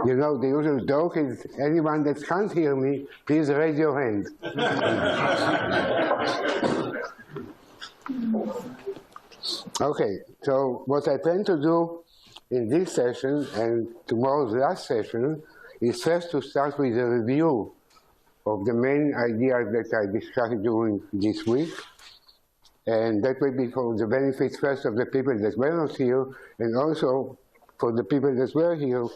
You know, the usual joke is, anyone that can't hear me, please raise your hand. Okay, so what I plan to do in this session and tomorrow's last session is first to start with a review of the main ideas that I discussed during this week. And that will be for the benefit first of the people that were not here, and also for the people that were here.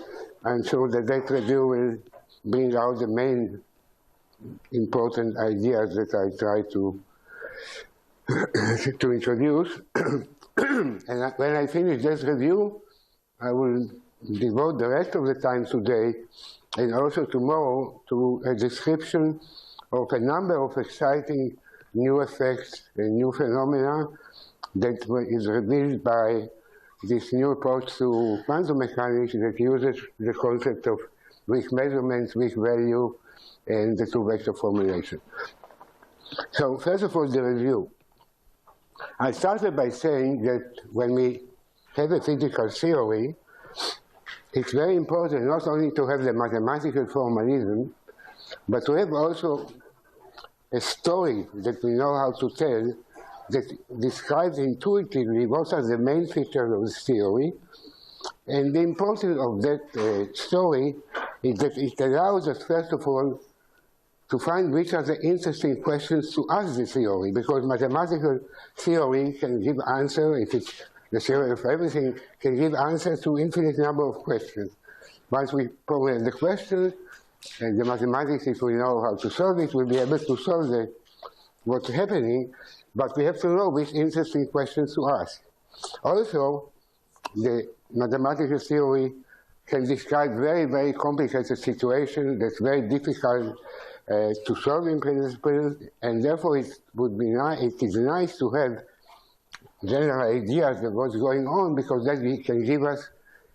I'm sure that that review will bring out the main important ideas that I try to introduce. And when I finish this review, I will devote the rest of the time today and also tomorrow to a description of a number of exciting new effects and new phenomena that is revealed by this new approach to quantum mechanics that uses the concept of weak measurements, weak value, and the two-vector formulation. So first of all, the review. I started by saying that when we have a physical theory, it's very important not only to have the mathematical formalism, but to have also a story that we know how to tell that describes intuitively what are the main features of this theory. And the importance of that story is that it allows us, first of all, to find which are the interesting questions to ask the theory, because mathematical theory can give answer, if it's the theory of everything, can give answer to infinite number of questions. Once we program the question, and the mathematics, if we know how to solve it, we'll be able to solve what's happening, but we have to know which interesting questions to ask. Also, the mathematical theory can describe very, very complicated situations that's very difficult to solve in principle, and therefore it is nice to have general ideas of what's going on, because that can give us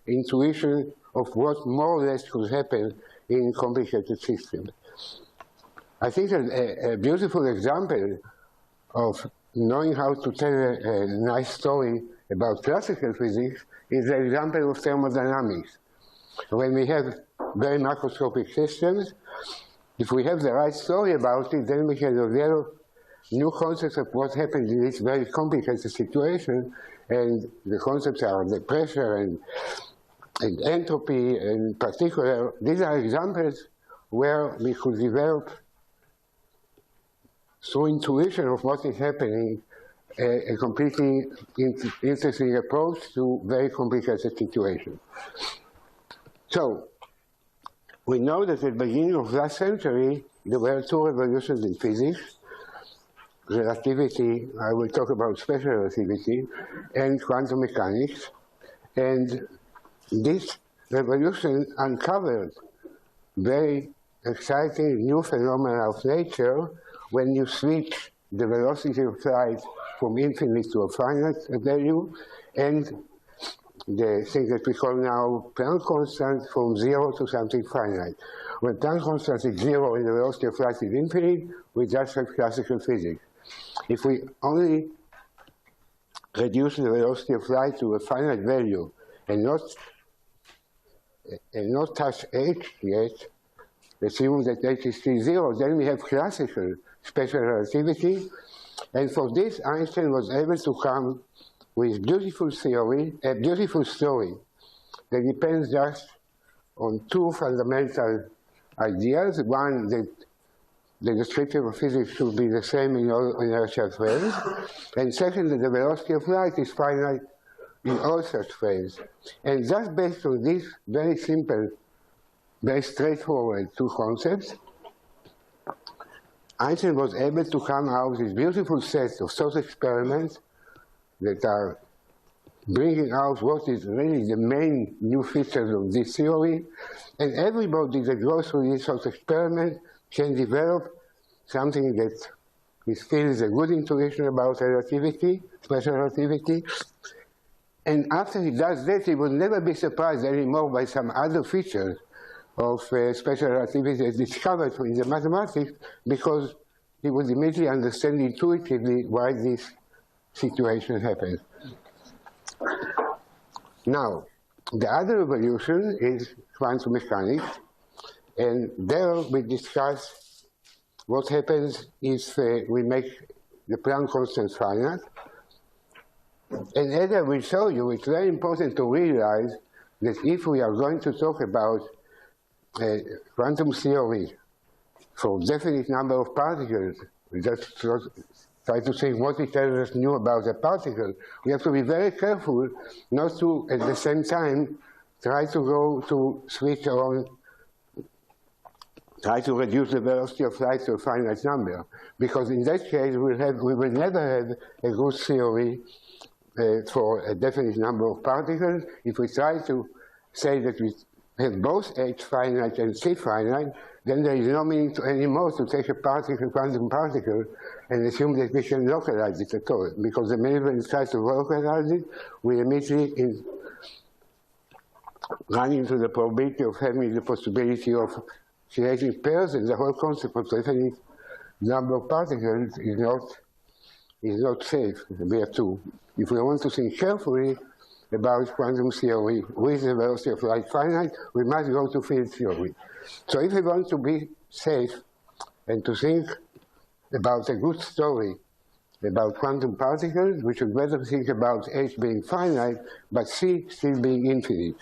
intuition of what more or less could happen in complicated systems. I think a beautiful example of knowing how to tell a nice story about classical physics is the example of thermodynamics. When we have very macroscopic systems, if we have the right story about it, then we can develop new concepts of what happened in this very complicated situation, and the concepts are the pressure and entropy in particular. These are examples where we could develop, through intuition of what is happening, a completely interesting approach to very complicated situations. So, we know that at the beginning of last century, there were two revolutions in physics: relativity, I will talk about special relativity, and quantum mechanics. And this revolution uncovered very exciting new phenomena of nature when you switch the velocity of light from infinite to a finite value, and the thing that we call now Planck constant from 0 to something finite. When Planck constant is 0 and the velocity of light is infinite, we just have classical physics. If we only reduce the velocity of light to a finite value and not touch h yet, assume that h is still 0, then we have classical special relativity. And for this, Einstein was able to come with beautiful story that depends just on two fundamental ideas. One, that the description of physics should be the same in all inertial frames. And second, that the velocity of light is finite in all such frames. And just based on these very simple, very straightforward two concepts, Einstein was able to come out with this beautiful set of thought experiments that are bringing out what is really the main new features of this theory. And everybody that goes through this thought experiment can develop something that he feels a good intuition about relativity, special relativity. And after he does that, he will never be surprised anymore by some other features of special relativity as discovered in the mathematics, because he would immediately understand intuitively why this situation happens. Now, The other revolution is quantum mechanics, and there we discuss what happens if we make the Planck constant finite. And as I will show you, it's very important to realize that if we are going to talk about quantum theory for definite number of particles, we just try to think what it tells us new about a particle, we have to be very careful not to, at the same time, try to go to switch on, try to reduce the velocity of light to a finite number. Because in that case, we will never have a good theory for a definite number of particles. If we try to say that we have both H finite and C finite, then there is no meaning anymore to take a particle, quantum particle, and assume that we can localize it at all. Because the minute we try to localize it, we immediately run into the probability of having the possibility of creating pairs, and the whole concept of definite number of particles is not safe. We have to, if we want to think carefully about quantum theory with the velocity of light finite, we must go to field theory. So if we want to be safe and to think about a good story about quantum particles, we should better think about H being finite, but C still being infinite.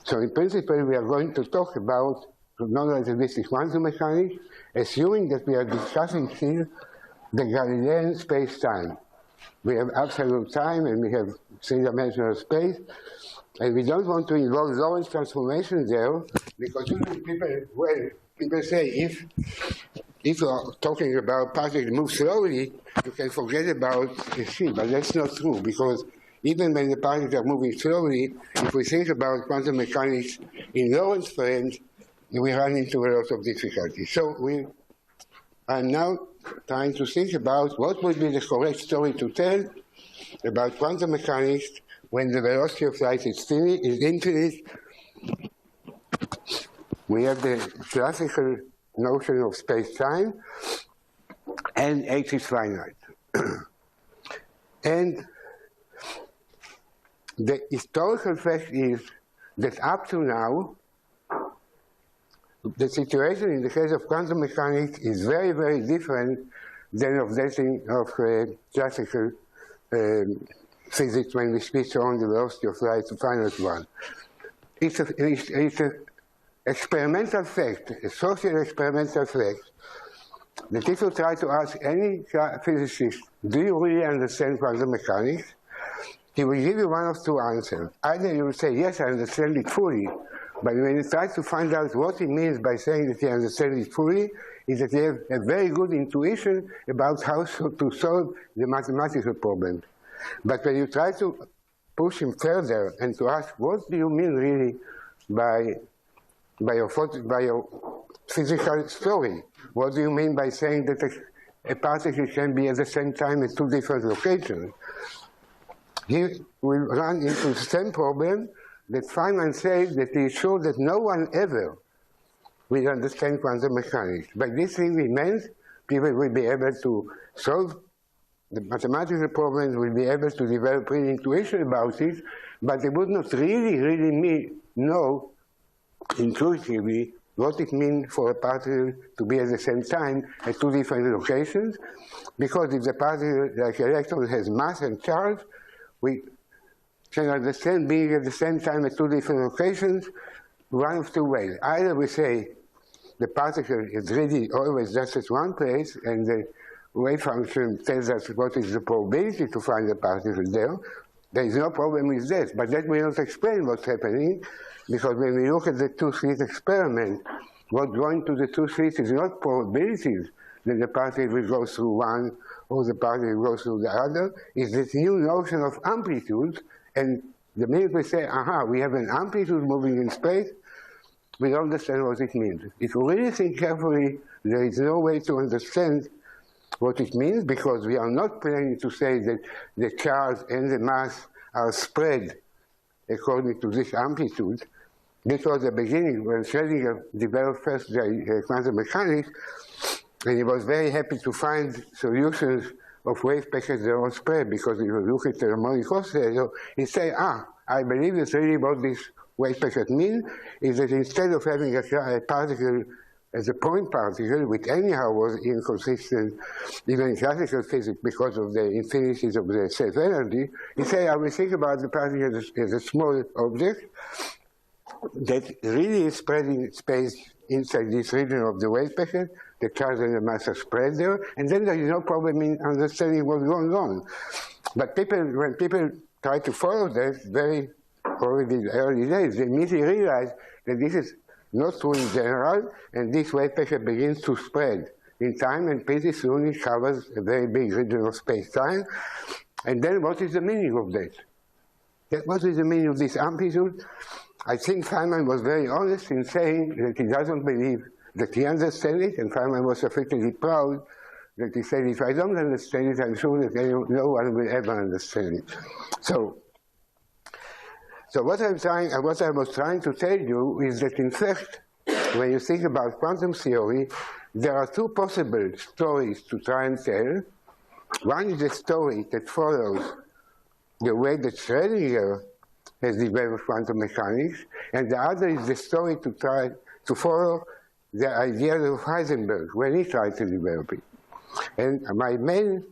So in principle, we are going to talk about non-relativistic quantum mechanics, assuming that we are discussing here the Galilean space-time. We have absolute time and we have three-dimensional space, and we don't want to involve Lorentz transformation there, because usually people say if you are talking about particles move slowly, you can forget about the C, but that's not true, because even when the particles are moving slowly, if we think about quantum mechanics in Lorentz frames, we run into a lot of difficulty. So I'm now trying to think about what would be the correct story to tell about quantum mechanics when the velocity of light is infinite. We have the classical notion of space-time, and H is finite. And the historical fact is that up to now, the situation in the case of quantum mechanics is very, very different than of classical physics when we switch on the velocity of light to finite one. It's an experimental fact, a social experimental fact, that if you try to ask any physicist, do you really understand quantum mechanics? He will give you one of two answers. Either you will say, yes, I understand it fully, but when you try to find out what he means by saying that he understands it fully, is that he has a very good intuition about how to solve the mathematical problem. But when you try to push him further and to ask, what do you mean really by your physical story? What do you mean by saying that a particle can be at the same time at two different locations? He will run into the same problem that Feynman said, that he is sure that no one ever will understand quantum mechanics. By this really means people will be able to solve the mathematical problems, will be able to develop real intuition about it, but they would not really know intuitively what it means for a particle to be at the same time at two different locations, because if the particle, like electron, has mass and charge, we can understand being at the same time at two different locations one of two ways. Either we say the particle is really always just at one place, and the wave function tells us what is the probability to find the particle there. There is no problem with that, but that will not explain what's happening, because when we look at the two-slit experiment, what's going to the two slits is not probabilities that the particle will go through one or the particle will go through the other. It's this new notion of amplitude, and the minute we say, aha, we have an amplitude moving in space, we don't understand what it means. If we really think carefully, there is no way to understand what it means, because we are not planning to say that the charge and the mass are spread according to this amplitude. This was the beginning when Schrödinger developed first the quantum mechanics, and he was very happy to find solutions of wave packets that are spread, because if you look at the harmonic oscillator, you say, I believe that's really what this wave packet means, is that instead of having a particle as a point particle, which anyhow was inconsistent even in classical physics because of the infinities of the self-energy, you say, I will think about the particle as a small object that really is spreading space inside this region of the wave packet. The charge and the mass are spread there, and then there is no problem in understanding what's going on. But when people try to follow that, very already in the early days, they immediately realize that this is not true in general, and this wave packet begins to spread in time, and pretty soon it covers a very big region of space-time. And then what is the meaning of that? What is the meaning of this amplitude? I think Feynman was very honest in saying that he doesn't believe that he understands it, and Feynman was sufficiently proud that he said, if I don't understand it, I'm sure that no one will ever understand it. So what I was trying to tell you is that, in fact, when you think about quantum theory, there are two possible stories to try and tell. One is a story that follows the way that Schrödinger has developed quantum mechanics, and the other is the story to try to follow the idea of Heisenberg when he tried to develop it. And my main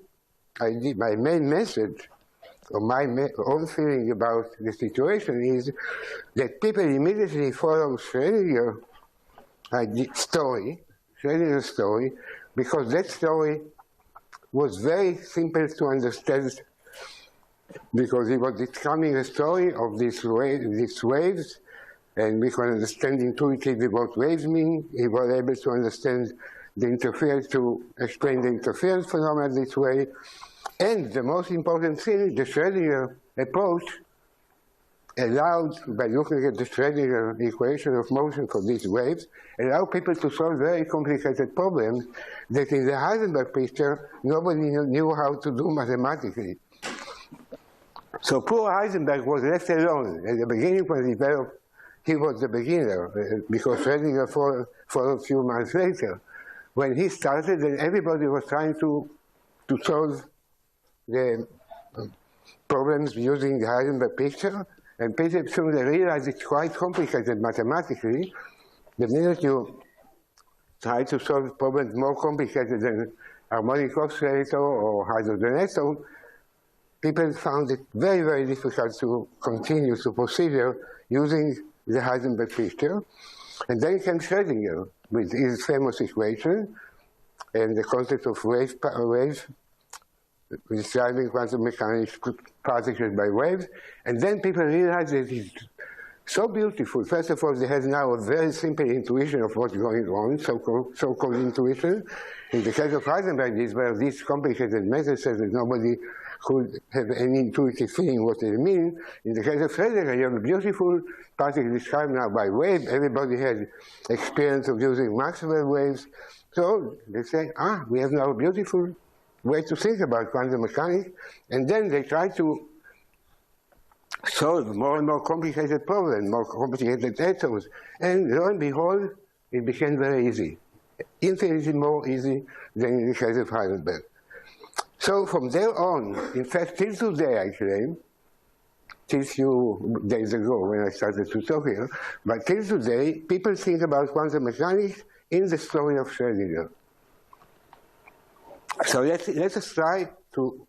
message, or my own feeling about the situation, is that people immediately follow Schrödinger's story, because that story was very simple to understand, because it was describing a story of these waves, and we could understand intuitively what waves mean. He was able to understand the interference, to explain the interference phenomena this way. And the most important thing, the Schrödinger approach allowed, by looking at the Schrödinger equation of motion for these waves, allowed people to solve very complicated problems that in the Heisenberg picture, nobody knew how to do mathematically. So poor Heisenberg was left alone. At the beginning, when he developed, he was the beginner, because Schrödinger followed a few months later. When he started, then everybody was trying to solve the problems using the Heisenberg picture, and pretty soon they realized it's quite complicated mathematically. The minute you try to solve problems more complicated than harmonic oscillator or hydrogen atom, people found it very, very difficult to continue to procedure using the Heisenberg picture. And then came Schrödinger with his famous equation and the concept of waves describing quantum mechanics, particles by waves. And then people realized that it's so beautiful. First of all, they have now a very simple intuition of what's going on, so-called intuition. In the case of Heisenberg, these were these complicated methods that nobody could have any intuitive feeling what they mean. In the case of Schrödinger, you have a beautiful particle described now by wave. Everybody has experience of using Maxwell waves. So they say, we have now a beautiful way to think about quantum mechanics. And then they try to solve more and more complicated problems, more complicated atoms. And lo and behold, it became very easy, infinitely more easy than in the case of Heisenberg. So from there on, in fact, till today, I claim, till a few days ago when I started to talk here, but till today, people think about quantum mechanics in the story of Schrödinger. So let us try to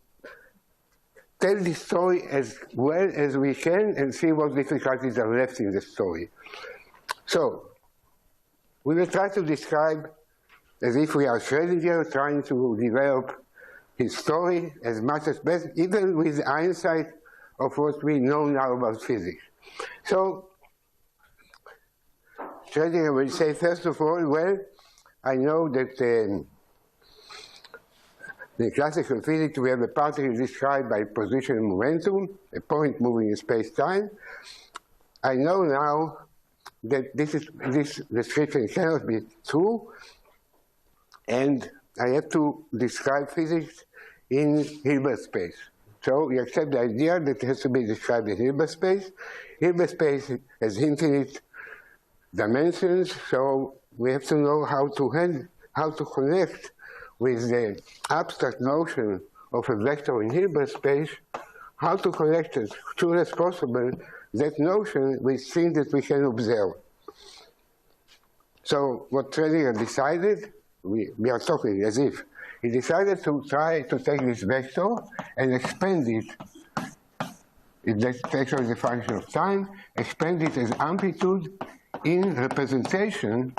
tell the story as well as we can and see what difficulties are left in the story. So we will try to describe as if we are Schrödinger trying to develop his story as much as best, even with the hindsight of what we know now about physics. So Schrödinger will say, first of all, well, I know that in classical physics we have a particle described by position and momentum, a point moving in space-time. I know now that this description cannot be true, and I have to describe physics in Hilbert space. So we accept the idea that it has to be described in Hilbert space. Hilbert space has infinite dimensions, so we have to know how to connect with the abstract notion of a vector in Hilbert space, how to connect as soon as possible that notion with things that we can observe. So what Schrödinger decided, we are talking as if, he decided to try to take this vector and expand it. If that vector is a function of time, expand it as amplitude in representation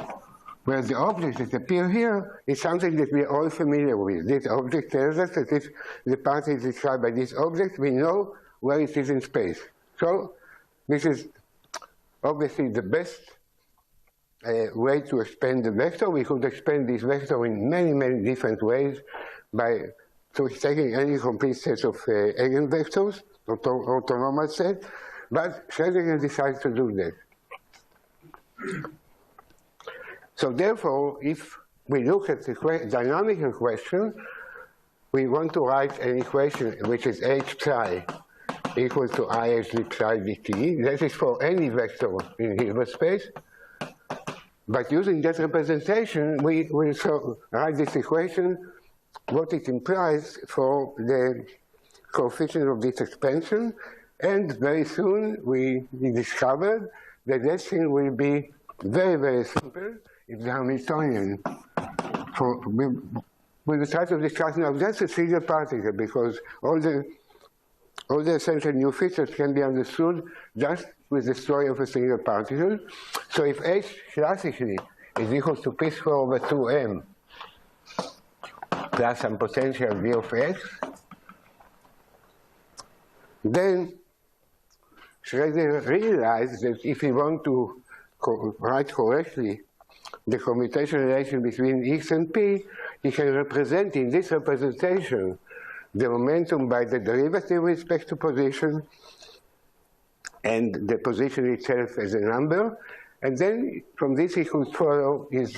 where the object that appears here is something that we are all familiar with. This object tells us that if the part is described by this object, we know where it is in space. So this is obviously the best way to expand the vector. We could expand this vector in many, many different ways by taking any complete set of eigenvectors, autonomous set, but Schrödinger decided to do that. So therefore, if we look at the dynamic equation, we want to write an equation which is h psi equal to IH psi dt. That is for any vector in Hilbert space. But using that representation, we will write this equation, what it implies for the coefficient of this expansion. And very soon we discovered that that thing will be very, very simple. It's the Hamiltonian. We will try to discuss now just a single particle because all the essential new features can be understood just with the story of a single particle. So if H classically is equal to p squared over 2m plus some potential V of x, then Schrödinger realized that if we want to write correctly the commutation relation between x and p, he can represent in this representation the momentum by the derivative with respect to position and the position itself as a number. And then from this he could follow his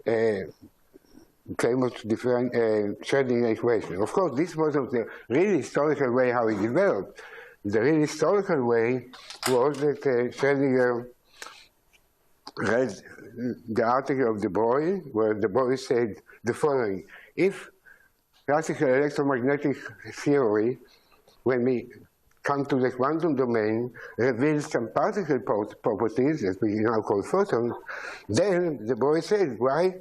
famous Schrödinger equation. Of course, this wasn't the really historical way how he developed. The really historical way was that Schrödinger read the article of De Broglie, where De Broglie said the following: if classical electromagnetic theory, when we come to the quantum domain, reveals some particle properties that we now call photons, then De Broglie said, why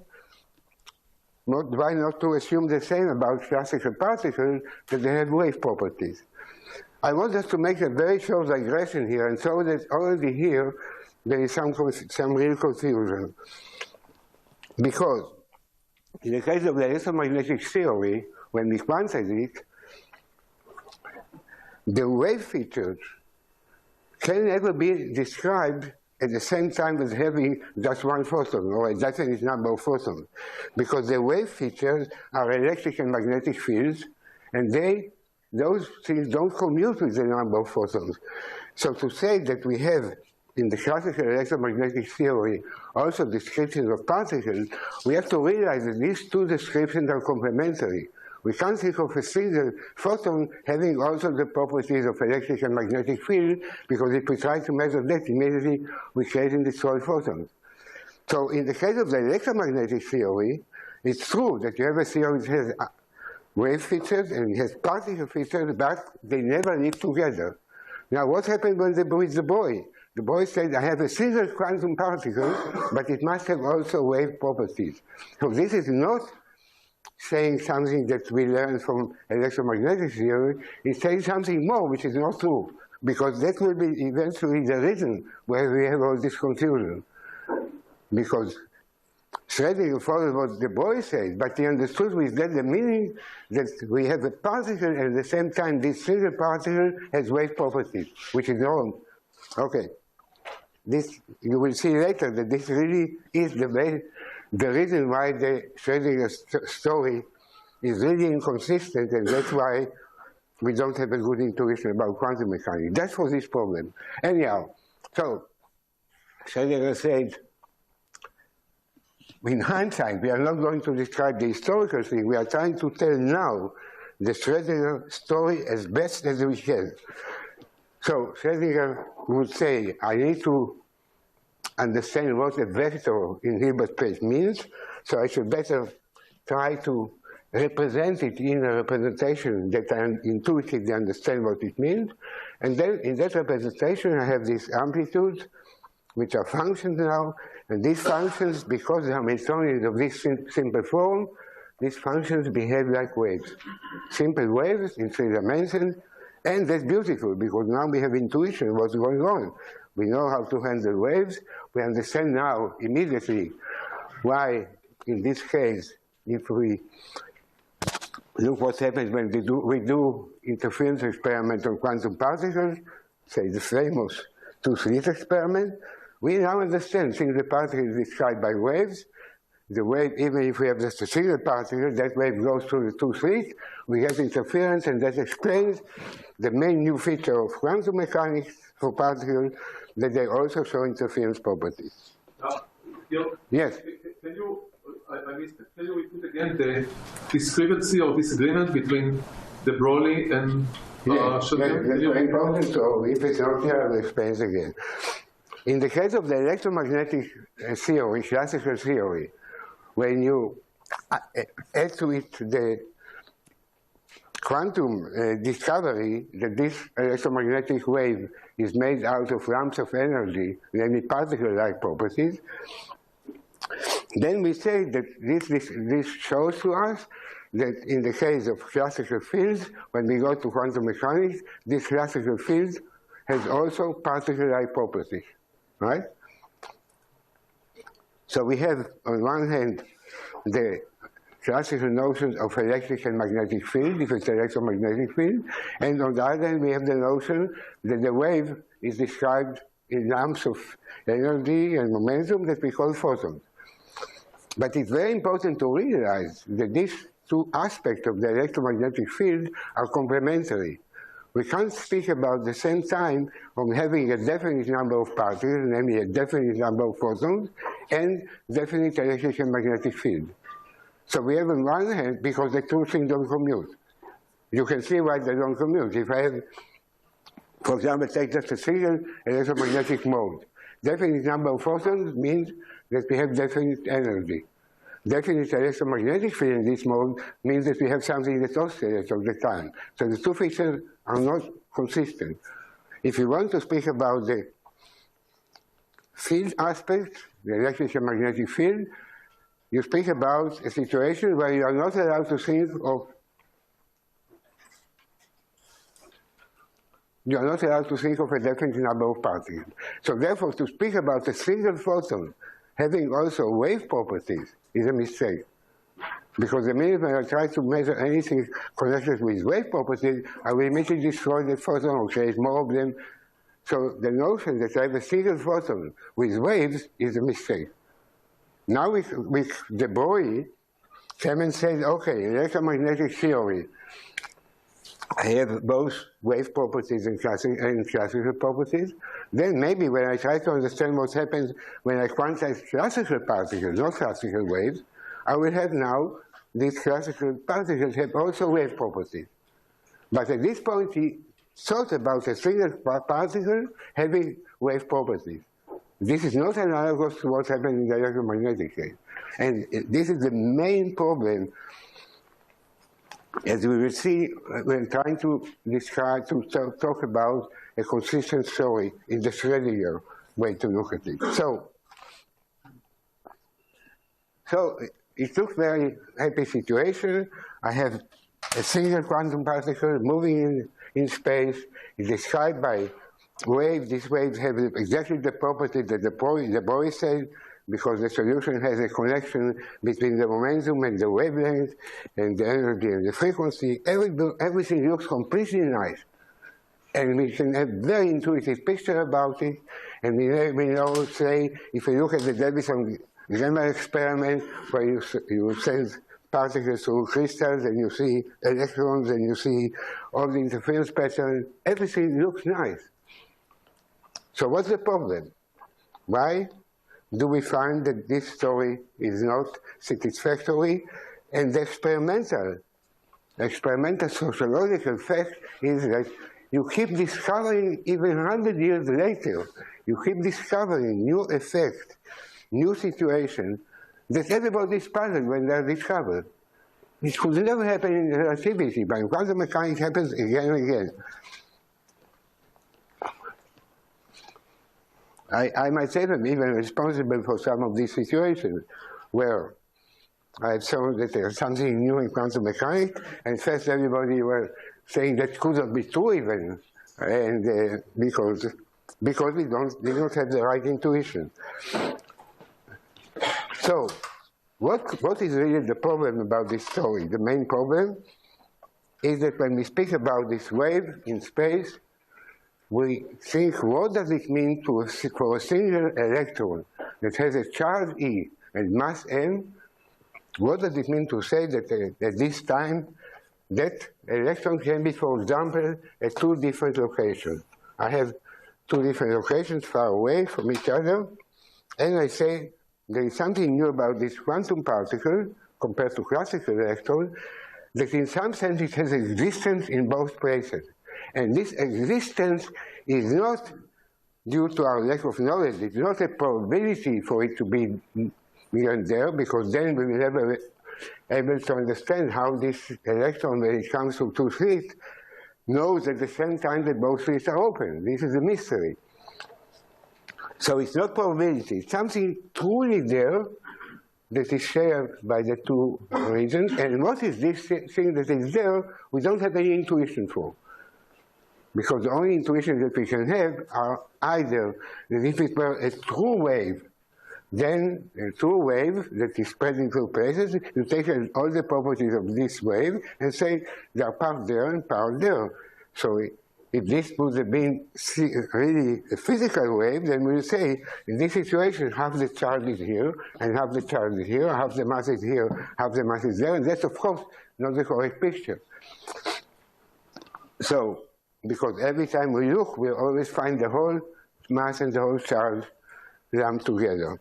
not to assume the same about classical particles, that they have wave properties? I want us to make a very short digression here and show that already here there is some real confusion. Because in the case of the electromagnetic theory, when we quantize it, the wave features can never be described at the same time as having just one photon or a definite number of photons, because the wave features are electric and magnetic fields, and those things don't commute with the number of photons. So to say that we have in the classical electromagnetic theory also descriptions of particles, we have to realize that these two descriptions are complementary. We can't think of a single photon having also the properties of electric and magnetic field, because if we try to measure that, immediately we create and destroy photons. So in the case of the electromagnetic theory, it's true that you have a theory that has wave features and it has particle features, but they never live together. Now what happened with De Broglie? De Broglie said, I have a single quantum particle, but it must have also wave properties. So this is not saying something that we learned from electromagnetic theory. It's saying something more, which is not true, because that will be eventually the reason why we have all this confusion. Because Schrödinger followed what De Broglie said, but he understood with that the meaning that we have a particle and at the same time this single particle has wave properties, which is wrong. Okay. This, you will see later that this really is the reason why the Schrödinger story is really inconsistent, and that's why we don't have a good intuition about quantum mechanics. That's for this problem. Anyhow, so Schrödinger said, in hindsight, we are not going to describe the historical thing. We are trying to tell now the Schrödinger story as best as we can. So Schrödinger would say, I need to understand what a vector in Hilbert space means, so I should better try to represent it in a representation that I intuitively understand what it means. And then in that representation, I have these amplitudes, which are functions now. And these functions, because the Hamiltonian is of this simple form, these functions behave like waves. Simple waves in 3 dimensions. And that's beautiful, because now we have intuition of what's going on. We know how to handle waves. We understand now immediately why, in this case, if we look what happens when we do interference experiment on quantum particles, say the famous 2-slit experiment, we now understand, since the particle is described by waves, the wave, even if we have just a single particle, that wave goes through the 2-slit, we get interference, and that explains the main new feature of quantum mechanics for particles, that they also show interference properties. Yes? Can you, I missed it. Can you repeat again the discrepancy or disagreement between de Broglie and yes, that's very important. So if it's not here, I'll explain it again. In the case of the electromagnetic theory, classical theory, when you add to it the quantum discovery that this electromagnetic wave is made out of lumps of energy, namely particle-like properties, then we say that this shows to us that in the case of classical fields, when we go to quantum mechanics, this classical field has also particle-like properties, right? So we have, on one hand, the classical notion of electric and magnetic field, if it's electromagnetic field, and on the other hand, we have the notion that the wave is described in lumps of energy and momentum that we call photons. But it's very important to realize that these 2 aspects of the electromagnetic field are complementary. We can't speak about the same time of having a definite number of particles, namely a definite number of photons, and definite electric and magnetic field. So we have on one hand, because the 2 things don't commute. You can see why they don't commute. If I have, for example, take just a single electromagnetic mode, definite number of photons means that we have definite energy. Definite electromagnetic field in this mode means that we have something that oscillates all the time. So the 2 features are not consistent. If you want to speak about the field aspect, the electric and magnetic field, you speak about a situation where you are not allowed to think of a definite number of particles. So therefore, to speak about a single photon having also wave properties is a mistake. Because the minute when I try to measure anything connected with wave properties, I will immediately destroy the photon or create more of them. So the notion that I have a single photon with waves is a mistake. Now with de Broglie, Clement said, okay, electromagnetic theory, I have both wave properties and classical properties. Then maybe when I try to understand what happens when I quantize classical particles, not classical waves, I will have now these classical particles have also wave properties. But at this point, he thought about a single particle having wave properties. This is not analogous to what happened in the electromagnetic case. And this is the main problem, as we will see when trying to describe, to talk about a consistent story in the Schrödinger way to look at it. So it took very happy situation. I have a single quantum particle moving in space. It's described by waves. These waves have exactly the property that de Broglie said, because the solution has a connection between the momentum and the wavelength and the energy and the frequency. Everything looks completely nice. And we can have very intuitive picture about it. And we know, say, if you look at the Davison-Gemma experiment, where you send particles through crystals and you see electrons and you see all the interference patterns, everything looks nice. So what's the problem? Why do we find that this story is not satisfactory? And the experimental sociological fact is that you keep discovering, even 100 years later, you keep discovering new effects, new situations that everybody is puzzled when they're discovered. It could never happen in relativity, but in quantum mechanics it happens again and again. I myself am even responsible for some of these situations where I have shown that there's something new in quantum mechanics, and first everybody were saying that couldn't be true even, and because we don't have the right intuition. So, what is really the problem about this story? The main problem is that when we speak about this wave in space, we think, what does it mean for a single electron that has a charge E and mass m? What does it mean to say that at this time, that electron can be, for example, at two different locations? I have two different locations far away from each other, and I say there is something new about this quantum particle compared to classical electron, that in some sense it has existence in both places. And this existence is not due to our lack of knowledge. It's not a probability for it to be here and there, because then we will never be able to understand how this electron, when it comes to two slits, knows at the same time that both slits are open. This is a mystery. So it's not probability. It's something truly there that is shared by the two regions. And what is this thing that is there, we don't have any intuition for. Because the only intuition that we can have are either that if it were a true wave, then a true wave that is spreading through places, you take all the properties of this wave and say there are part there and part there. So if this would have been really a physical wave, then we'll say, in this situation, half the charge is here, and half the charge is here, half the mass is here, half the mass is there, and that's, of course, not the correct picture. So, because every time we look, we always find the whole mass and the whole charge lumped together.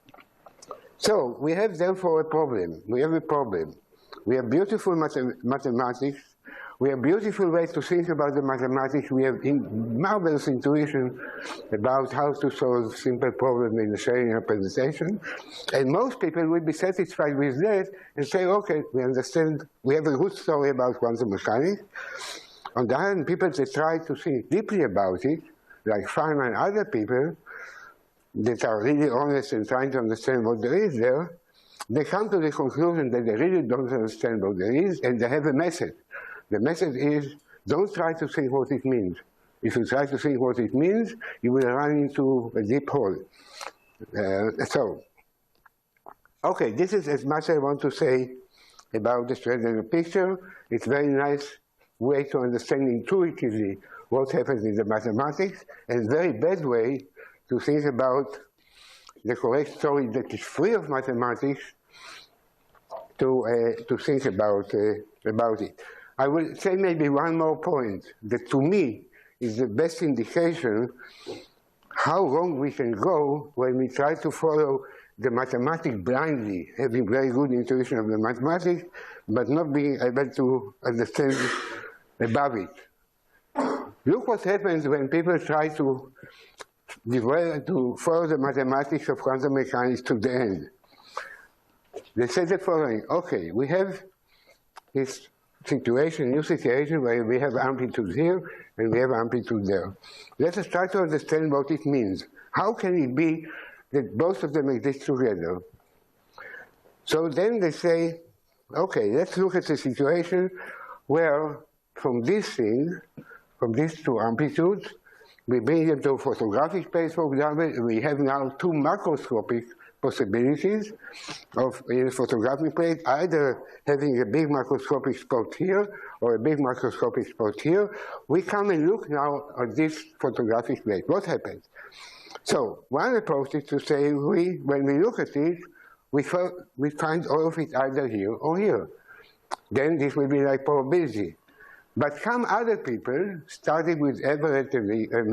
So we have therefore a problem. We have a problem. We have beautiful mathematics. We have beautiful ways to think about the mathematics. We have marvelous intuition about how to solve simple problems in the Schelling representation. And most people will be satisfied with that and say, okay, we understand, we have a good story about quantum mechanics. On the other hand, people that try to think deeply about it, like Feynman and other people that are really honest and trying to understand what there is there, they come to the conclusion that they really don't understand what there is, and they have a message. The message is, don't try to think what it means. If you try to think what it means, you will run into a deep hole. Okay, this is as much as I want to say about the Schrödinger picture. It's very nice way to understand intuitively what happens in the mathematics, and very bad way to think about the correct story that is free of mathematics to think about it. I will say maybe one more point that to me is the best indication how wrong we can go when we try to follow the mathematics blindly, having very good intuition of the mathematics, but not being able to understand above it. Look what happens when people try to follow the mathematics of quantum mechanics to the end. They say the following: okay, we have this situation, new situation, where we have amplitude here and we have amplitude there. Let us try to understand what it means. How can it be that both of them exist together? So then they say, okay, let's look at the situation where from this thing, from these two amplitudes, we bring them to a photographic space, for example. We have now two macroscopic possibilities of in a photographic plate, either having a big macroscopic spot here or a big macroscopic spot here. We come and look now at this photographic plate. What happens? So one approach is to say, when we look at it, we find all of it either here or here. Then this will be like probability. But some other people, starting with Everett and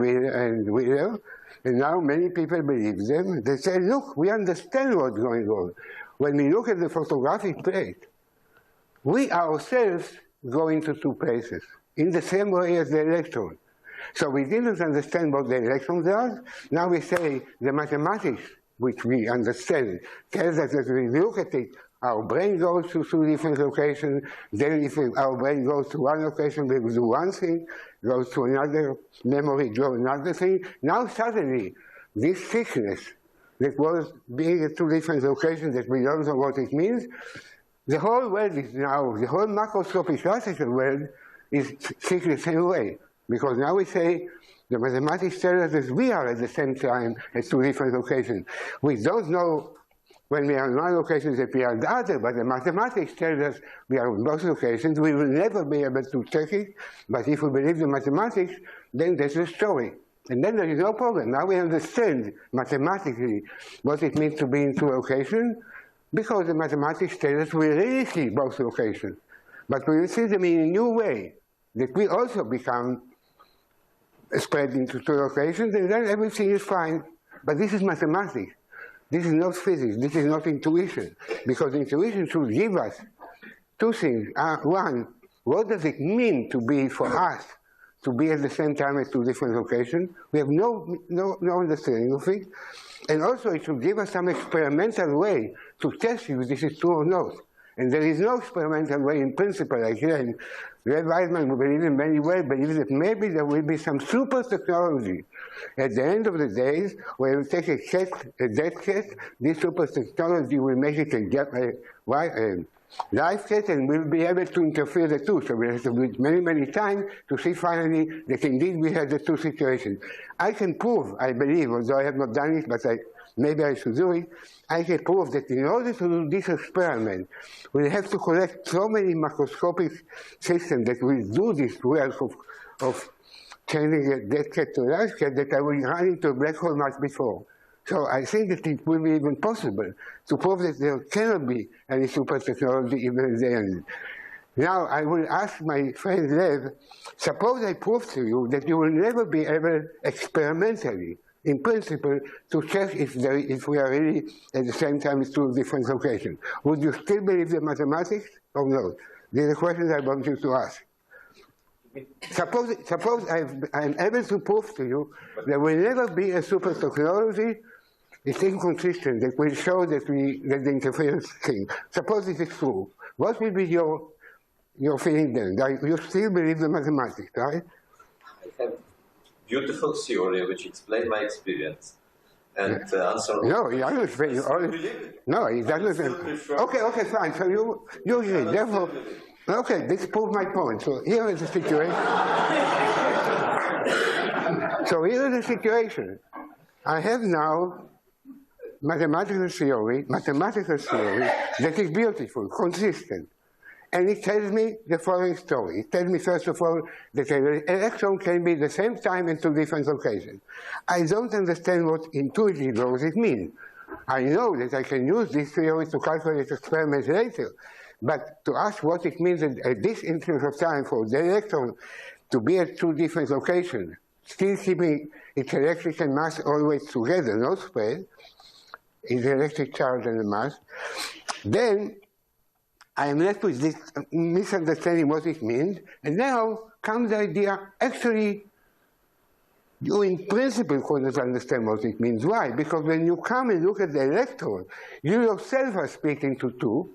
Wheeler, and now many people believe them, they say, look, we understand what's going on. When we look at the photographic plate, we ourselves go into two places, in the same way as the electron. So we didn't understand what the electron does. Now we say the mathematics, which we understand, tells us that when we look at it, our brain goes to two different locations, then if our brain goes to one location, we will do one thing, goes to another memory, do another thing. Now suddenly, this thickness that was being at two different locations that we don't know what it means, the whole world is now, the whole macroscopic classical world is thick the same way. Because now we say, the mathematics tell us that we are at the same time at two different locations. We don't know when we are in one location that we are the other, but the mathematics tell us we are in both locations. We will never be able to check it, but if we believe the mathematics, then that's the story. And then there is no problem. Now we understand mathematically what it means to be in two locations, because the mathematics tell us we really see both locations. But we will see them in a new way, that we also become spread into two locations, and then everything is fine. But this is mathematics. This is not physics. This is not intuition. Because intuition should give us two things. One, what does it mean to be, for us, to be at the same time at two different locations? We have no understanding of it. And also it should give us some experimental way to test if this is true or not. And there is no experimental way in principle. Again, Red Weizmann, who believes in many ways, believes that maybe there will be some super technology at the end of the days, where you take a dead cat, this super technology will make it a live cat, and we'll be able to interfere the two. So we have to do it many, many times to see finally that indeed we have the two situations. I can prove, I believe, although I have not done it, but maybe I should do it, I can prove that in order to do this experiment, we'll have to collect so many macroscopic systems that will do this work of changing a dead cat to a live cat that I will run into a black hole much before. So I think that it will be even possible to prove that there cannot be any super technology even at the end. Now I will ask my friend Lev, suppose I prove to you that you will never be able experimentally, in principle, to check if we are really at the same time in two different locations. Would you still believe the mathematics or not? These are the questions I want you to ask. Suppose I'm able to prove to you there will never be a super technology. It's inconsistent that will show that the interference thing. Suppose it is true. What will be your feeling then? You still believe the mathematics, right? I have beautiful theory which explains my experience. And answer. No, he doesn't explain. No, he doesn't. Okay, fine. So you usually, therefore. Okay, this proves my point. So here is the situation. So here is the situation. I have now mathematical theory that is beautiful, consistent. And it tells me the following story. It tells me, first of all, that an electron can be at the same time in two different locations. I don't understand what intuitive laws it means. I know that I can use this theory to calculate experiments later. But to ask what it means at this instant of time for the electron to be at two different locations, still keeping its electric and mass always together, not spread, its electric charge and the mass, then I am left with this misunderstanding what it means, and now comes the idea, actually, you in principle couldn't understand what it means. Why? Because when you come and look at the electron, you yourself are speaking to two,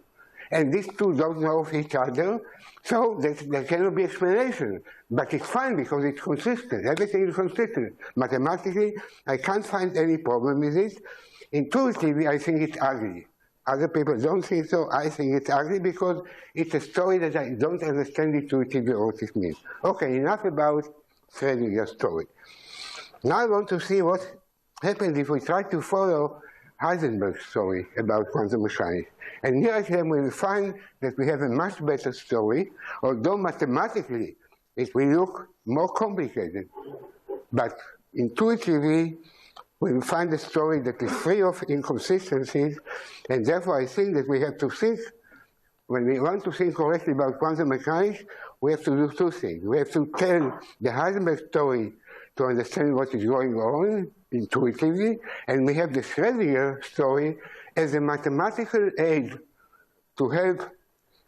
and these two don't know of each other, so there cannot be explanation. But it's fine because it's consistent. Everything is consistent. Mathematically, I can't find any problem with it. Intuitively, I think it's ugly. Other people don't think so. I think it's ugly because it's a story that I don't understand intuitively what it means. Okay, enough about Schrödinger's story. Now I want to see what happens if we try to follow Heisenberg's story about quantum mechanics. And here again we will find that we have a much better story, although mathematically it will look more complicated. But intuitively, we will find a story that is free of inconsistencies, and therefore I think that we have to think, when we want to think correctly about quantum mechanics, we have to do two things. We have to tell the Heisenberg story to understand what is going on intuitively, and we have the Schrödinger story as a mathematical aid to help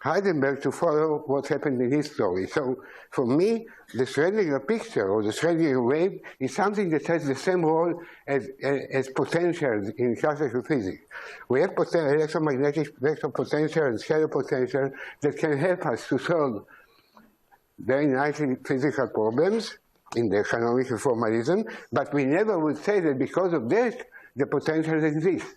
Heisenberg to follow what happened in his story. So for me, the Schrödinger picture or the Schrödinger wave is something that has the same role as potentials in classical physics. We have electromagnetic vector potential and scalar potential that can help us to solve very nicely physical problems in the canonical formalism, but we never would say that because of that, the potential exists.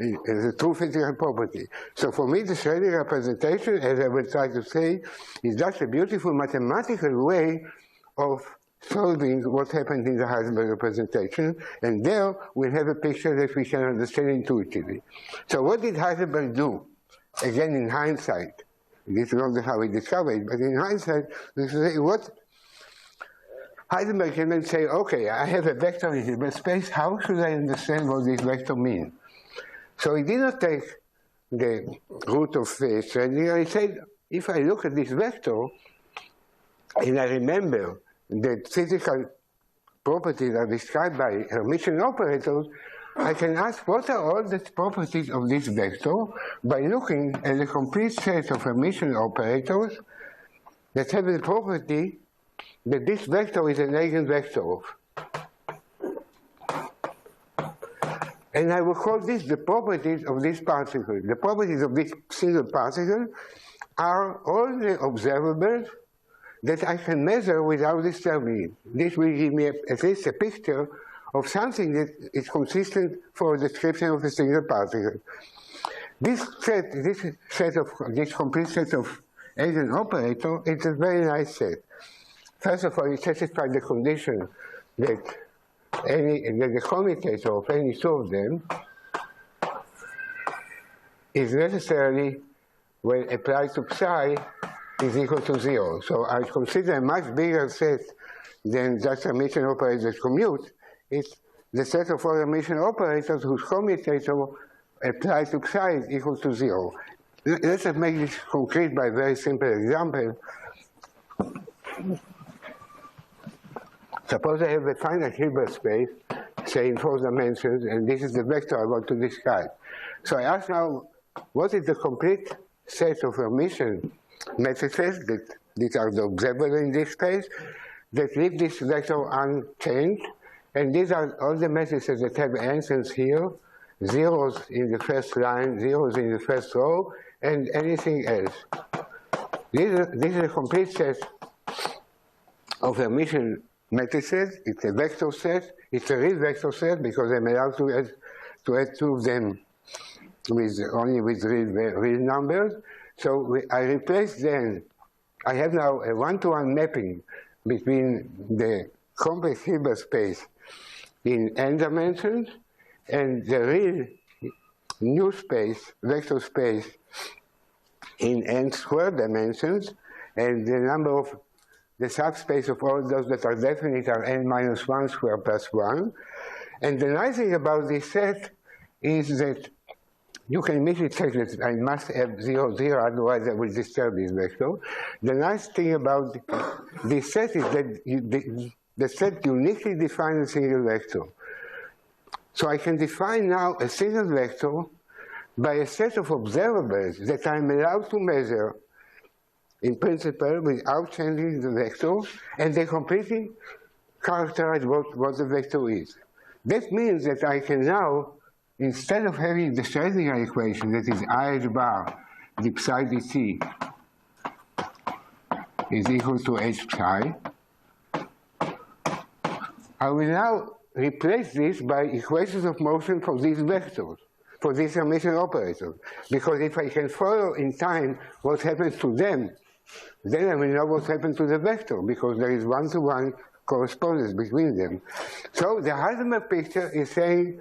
It's a true physical property. So for me, the Schrödinger representation, as I will try to say, is just a beautiful mathematical way of solving what happened in the Heisenberg representation, and there we have a picture that we can understand intuitively. So what did Heisenberg do? Again, in hindsight, this is not how we discovered it, but in hindsight, we say what Heisenberg can then say, okay, I have a vector in Hilbert space, how should I understand what this vector means? So he did not take the root of Schrödinger. He said, if I look at this vector, and I remember that physical properties are described by Hermitian operators, I can ask what are all the properties of this vector by looking at the complete set of Hermitian operators that have the property that this vector is an eigenvector of. And I will call this the properties of this particle. The properties of this single particle are all the observables that I can measure without disturbing it. This will give me at least a picture of something that is consistent for a description of a single particle. This complete set of eigenoperator is a very nice set. First of all, it satisfies the condition that the commutator of any two of them is necessarily, when applied to psi, is equal to 0. So I consider a much bigger set than just Hermitian operators that commute. It's the set of all Hermitian operators whose commutator applied to psi is equal to 0. Let's just make this concrete by a very simple example. Suppose I have a finite Hilbert space, say in 4 dimensions, and this is the vector I want to describe. So I ask now, what is the complete set of Hermitian matrices that these are the observable in this space that leave this vector unchanged? And these are all the matrices that have answers here, zeros in the first line, zeros in the first row, and anything else. This is a complete set of Hermitian matrices. It's a vector set. It's a real vector set because I'm allowed to add two of them only with real numbers. So I replace them. I have now a one-to-one mapping between the complex Hilbert space in n dimensions and the real new space, vector space, in n squared dimensions, and the number of the subspace of all those that are definite are n minus 1 squared plus 1. And the nice thing about this set is that you can immediately check that I must have 0, 0, otherwise I will disturb this vector. The nice thing about this set is that the set uniquely defines a single vector. So I can define now a single vector by a set of observables that I'm allowed to measure in principle without changing the vector, and they completely characterize what the vector is. That means that I can now, instead of having the Schrödinger equation that is I bar d psi dt is equal to h psi, I will now replace this by equations of motion for these vectors, for these Hermitian operators. Because if I can follow in time what happens to them, then I will know what happened to the vector, because there is one-to-one correspondence between them. So the Heisenberg picture is saying,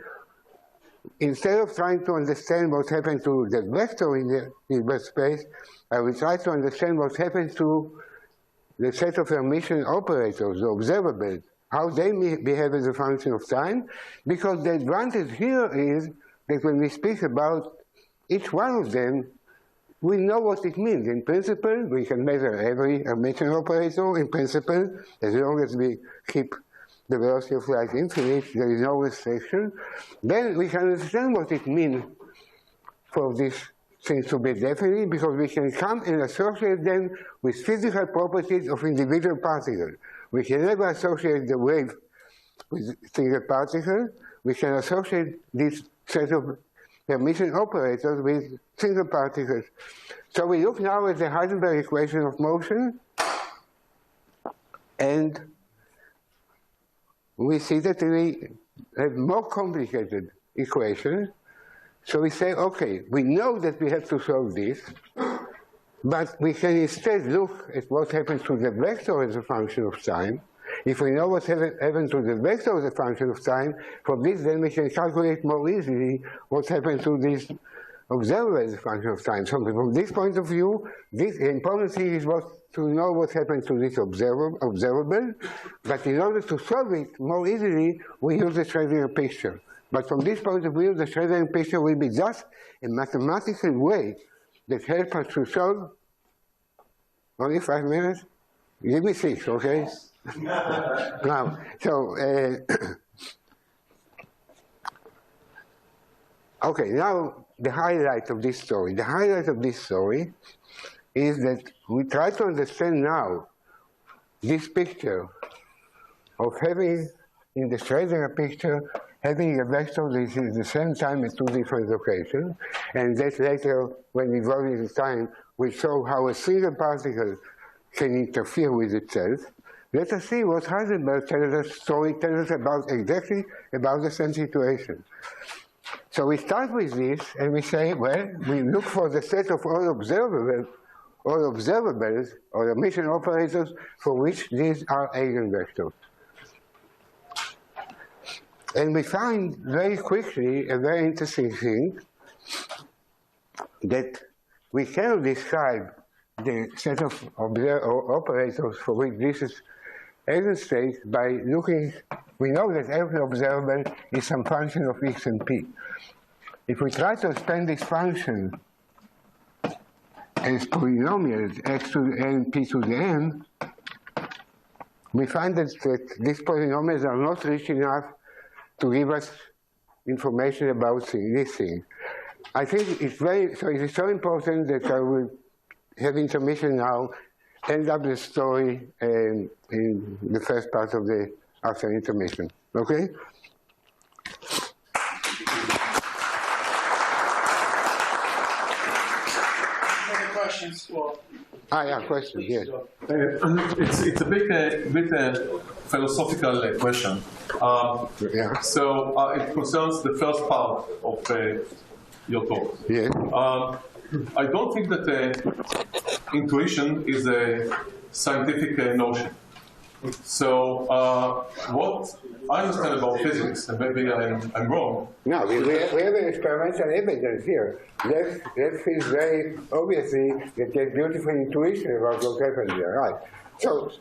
instead of trying to understand what happened to the vector in the Hilbert space, I will try to understand what happened to the set of Hermitian operators, the observables, how they behave as a function of time, because the advantage here is that when we speak about each one of them, we know what it means. In principle, we can measure every Hermitian operator. In principle, as long as we keep the velocity of light infinite, there is no restriction. Then we can understand what it means for this things to be definite because we can come and associate them with physical properties of individual particles. We can never associate the wave with single particle. We can associate this set of Hermitian operators with single particles. So we look now at the Heisenberg equation of motion, and we see that we have more complicated equations. So we say, okay, we know that we have to solve this, but we can instead look at what happens to the vector as a function of time. If we know what happens to the vector as a function of time, from this then we can calculate more easily what happens to this observer as a function of time. So from this point of view, the important thing is to know what happens to this observable, but in order to solve it more easily, we use the Schrödinger picture. But from this point of view, the Schrödinger picture will be just a mathematical way that helps us to solve. Only 5 minutes? Give me 6, okay? Now, so, okay, now the highlight of this story. The highlight of this story is that we try to understand now this picture of having, in the Schrödinger picture, having a vector that is at the same time at 2 different locations, and that later, when we go into time, we show how a single particle can interfere with itself. Let us see what Heisenberg tells us about exactly about the same situation. So we start with this, and we say, well, we look for the set of all observables, or Hermitian operators for which these are eigenvectors. And we find very quickly a very interesting thing, that we cannot describe the set of operators for which this is eigenstate by looking. We know that every observable is some function of x and p. If we try to expand this function as polynomials x to the n, p to the n, we find that these polynomials are not rich enough to give us information about this thing. I think it's it is so important that I will have intermission now, end up the story in the first part of the after intermission. Okay? Any questions? Yeah, question, yes. It's a bit philosophical question. Yeah. So it concerns the first part of your talk. Yes. I don't think that intuition is a scientific notion. So what I understand about physics, and maybe I'm wrong. No, we have an experimental evidence here. That feels very obviously that there's beautiful intuition about what happened there, right? So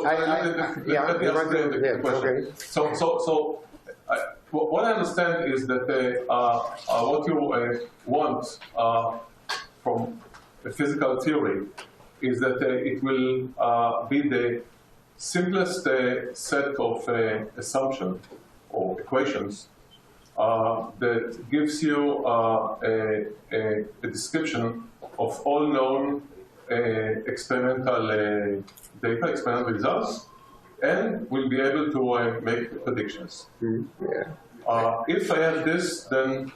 let me ask the question. Okay. So what I understand is that what you want from a physical theory is that it will be the simplest set of assumptions or equations that gives you a description of all known experimental data, experimental results, and will be able to make predictions. Yeah. If I have this, then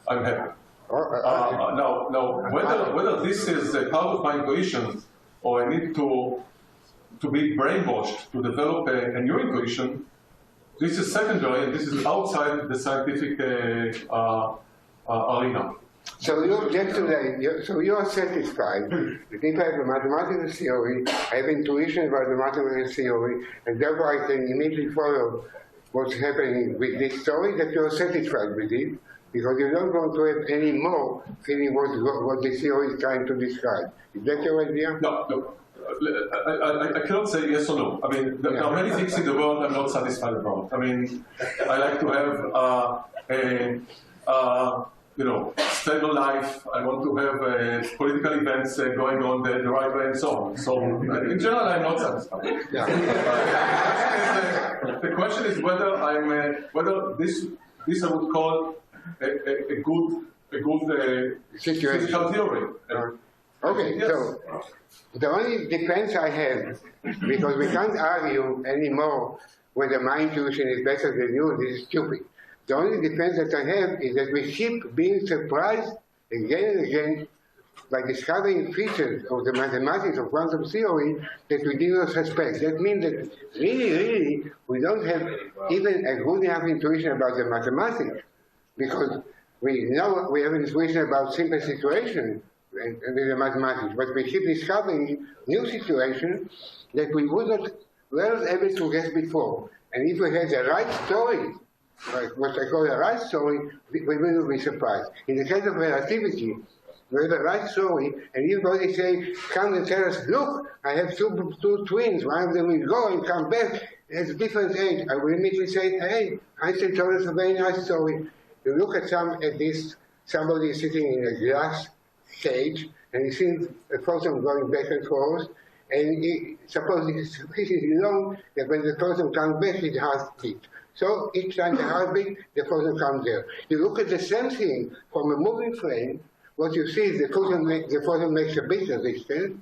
I'm happy. Now, whether this is a part of my intuition or I need to be brainwashed to develop a new intuition, this is secondary, and this is outside the scientific arena. So you object to that. So you are satisfied that if I have a mathematical theory, I have intuition about the mathematical theory, and therefore I can immediately follow what's happening with this story, that you are satisfied with it, because you don't want to have any more feeling what the theory is trying to describe. Is that your idea? No. I cannot say yes or no. I mean, there are many things in the world I'm not satisfied about. I mean, I like to have stable life. I want to have political events going on the right way and so on. So, in general, I'm not satisfied. Yeah. The question is whether whether this I would call a good good physical theory. Okay, Yes. so the only defense I have, because we can't argue anymore whether my intuition is better than yours, this is stupid. The only defense that I have is that we keep being surprised again and again by discovering features of the mathematics of quantum theory that we did not suspect. That means that really, we don't have even a good enough intuition about the mathematics, because we know we have an intuition about simple situations and with the mathematics, but we keep discovering new situations that we weren't able to guess before. And if we had the right story, like what I call the right story, we will be surprised. In the case of relativity, we have the right story, and everybody say, come and tell us, look, I have two twins, one of them will go and come back at a different age. I will immediately say, hey, Einstein told us a very nice story. You look at this, somebody is sitting in a glass cage, and he sees a photon going back and forth, and suppose it's long that when the photon comes back, his heart beats. So each time the heart beats, the photon comes there. You look at the same thing from a moving frame, what you see is the photon makes a bit resistance,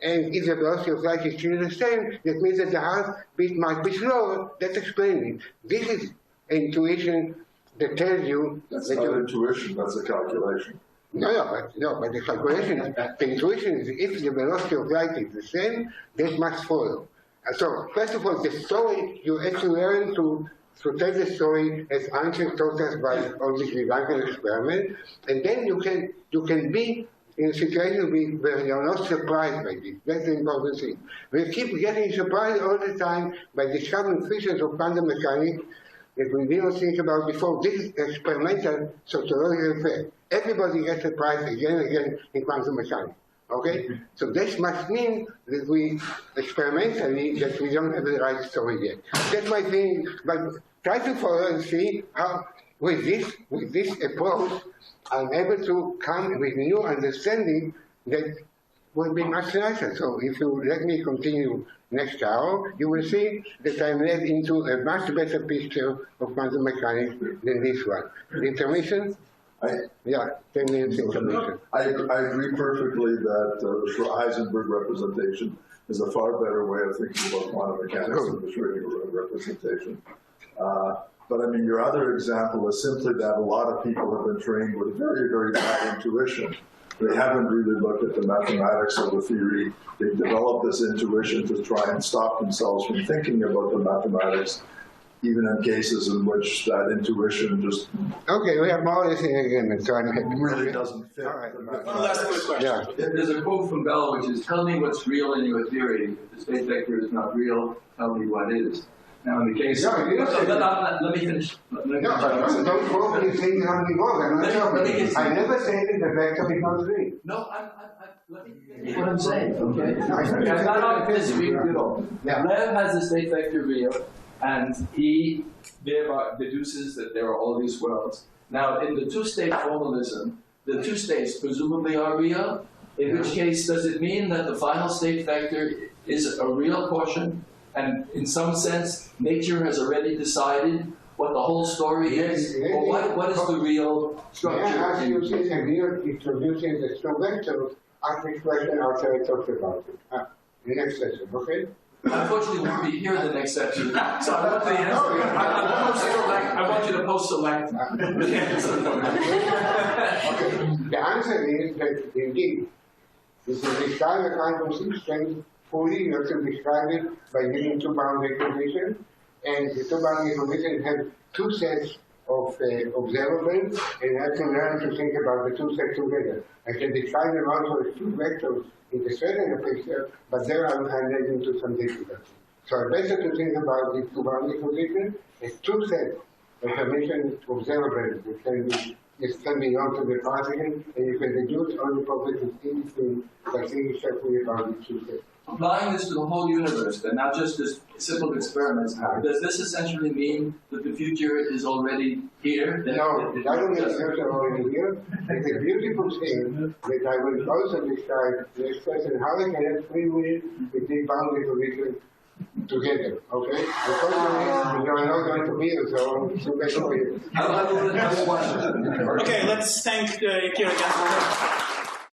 and if the velocity of light is still the same, that means that the heartbeat might be slower. That's explaining. This is intuition that tells you. That's not intuition, that's a calculation. But the calculation, the intuition is if the velocity of light is the same, that must follow. So, first of all, the story, you actually learn to tell the story as Einstein taught us by all this Gedanken experiment, and then you can be in a situation where you're not surprised by this. That's the important thing. We keep getting surprised all the time by discovering features of quantum mechanics that we didn't think about before. This is experimental sociological effect. Everybody gets surprised again and again in quantum mechanics. Okay? So this must mean that we experimentally that we don't have the right story yet. That's my thing. But try to follow and see how with this approach I'm able to come with new understanding that will be much nicer. So if you let me continue next hour, you will see that I'm led into a much better picture of quantum mechanics than this one. The intermission? 10 minutes intermission. I agree perfectly that the Heisenberg representation is a far better way of thinking about quantum mechanics than the Schrödinger representation. But I mean, your other example is simply that a lot of people have been trained with very, very bad intuition. They haven't really looked at the mathematics of the theory. They've developed this intuition to try and stop themselves from thinking about the mathematics, even in cases in which that intuition just... Okay, we have more or less in agreement, so it really doesn't fit. All right. One last quick question. Yeah. There's a quote from Bell, which is, tell me what's real in your theory. If the space vector is not real, tell me what is. Now, in the case No, you don't say let me finish. Let me No, finish. don't quote me saying how many more. I'm not joking. I never said that the vector becomes real. No, let me finish what I'm saying, okay? No, I'm not disagreeing at all. Yeah. Lev has the state vector real, and he thereby deduces that there are all these worlds. Now, in the two-state formalism, the two states presumably are real, in which case does it mean that the final state vector is a real portion? And in some sense, nature has already decided what the whole story is? Or what is the real structure? Yeah, as you see, we're introducing the strong vector, ask me question after I talked about it. The next session, okay? Unfortunately, we won't be here in the next session. So I want the answer. I want you to post-select the answer. Okay. The answer is that indeed, if you describe a quantum system fully, you have to describe it by using two boundary conditions, and the two boundary conditions have two sets of observables, and you have to learn to think about the two sets together. I can describe them also as two vectors in the Schrödinger picture, but there I'm led into some difficulty. So it's better to think about the two boundary conditions as two sets of permission observables that can be belong to the particle, and you can reduce all the properties in between by thinking carefully about the two sets. Applying this to the whole universe, then not just this simple experiments, does this essentially mean that the future is already here? No, it doesn't mean the future already here. It's a beautiful thing that I will also describe the expression how I can have free will with these boundary conditions together, okay? Unfortunately, you are not going to be here, so too bad for you. I will question. Okay, let's thank Yakir again.